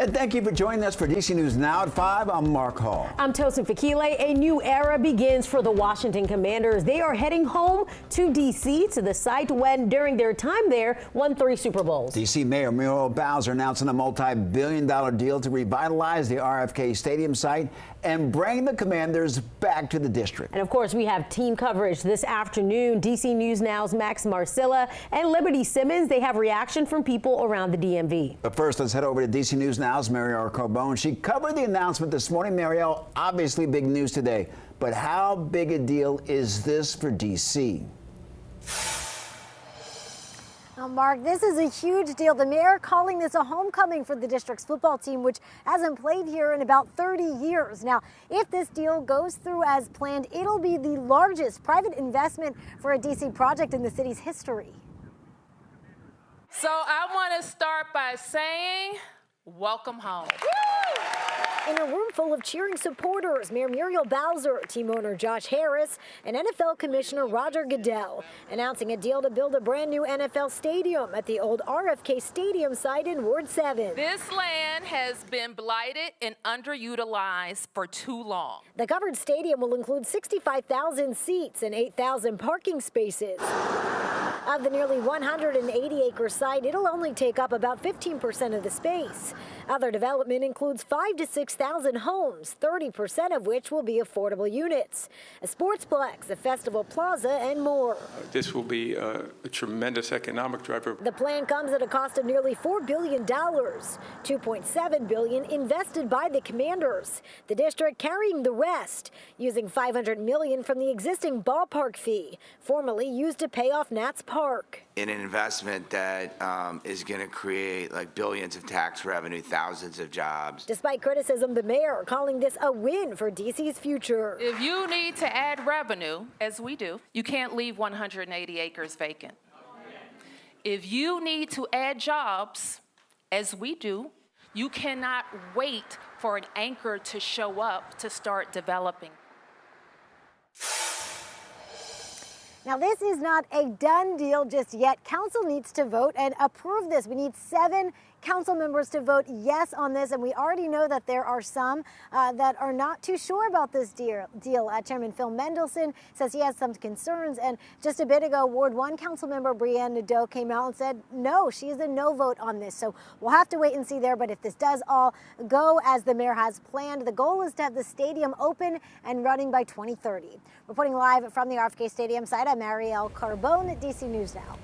And thank you for joining us for DC News Now at 5. I'm Mark Hall. I'm Tosin Fakile. A new era begins for the Washington Commanders. They are heading home to DC, to the site when, during their time there, won 3 Super Bowls. DC Mayor Muriel Bowser announcing a multi-billion-dollar deal to revitalize the RFK Stadium site and bring the Commanders back to the district. And of course, we have team coverage this afternoon. DC News Now's Max Marcilla and Liberty Simmons, they have reaction from people around the DMV. But first, let's head over to DC News Now's Muriel Carbone. She covered the announcement this morning. Muriel, obviously big news today, but how big a deal is this for DC? Mark, this is a huge deal. The mayor calling this a homecoming for the district's football team, which hasn't played here in about 30 years. Now, if this deal goes through as planned, it'll be the largest private investment for a DC project in the city's history. So I want to start by saying, welcome home. In a room full of cheering supporters, Mayor Muriel Bowser, team owner Josh Harris, and NFL Commissioner Roger Goodell announcing a deal to build a brand new NFL stadium at the old RFK Stadium site in Ward 7. This land has been blighted and underutilized for too long. The covered stadium will include 65,000 seats and 8,000 parking spaces. Of the nearly 180-acre site, it'll only take up about 15% of the space. Other development includes 5,000 to 6,000 homes, 30% of which will be affordable units, a sportsplex, a festival plaza, and more. This will be a tremendous economic driver. The plan comes at a cost of nearly $4 billion, $2.7 billion invested by the Commanders, the district carrying the rest, using $500 million from the existing ballpark fee, formerly used to pay off Nats Park. In an investment that is going to create like billions of tax revenue, thousands of jobs. Despite criticism, the mayor calling this a win for DC's future. If you need to add revenue, as we do, you can't leave 180 acres vacant. If you need to add jobs, as we do, you cannot wait for an anchor to show up to start developing. Now, this is not a done deal just yet. Council needs to vote and approve this. We need 7 council members to vote yes on this, and we already know that there are some that are not too sure about this deal. Chairman Phil Mendelson says he has some concerns, and just a bit ago, Ward 1 council member Brianne Nadeau came out and said no, she is a no vote on this. So we'll have to wait and see there, but if this does all go as the mayor has planned, the goal is to have the stadium open and running by 2030. Reporting live from the RFK Stadium site, I'm Muriel Carbone at DC News Now.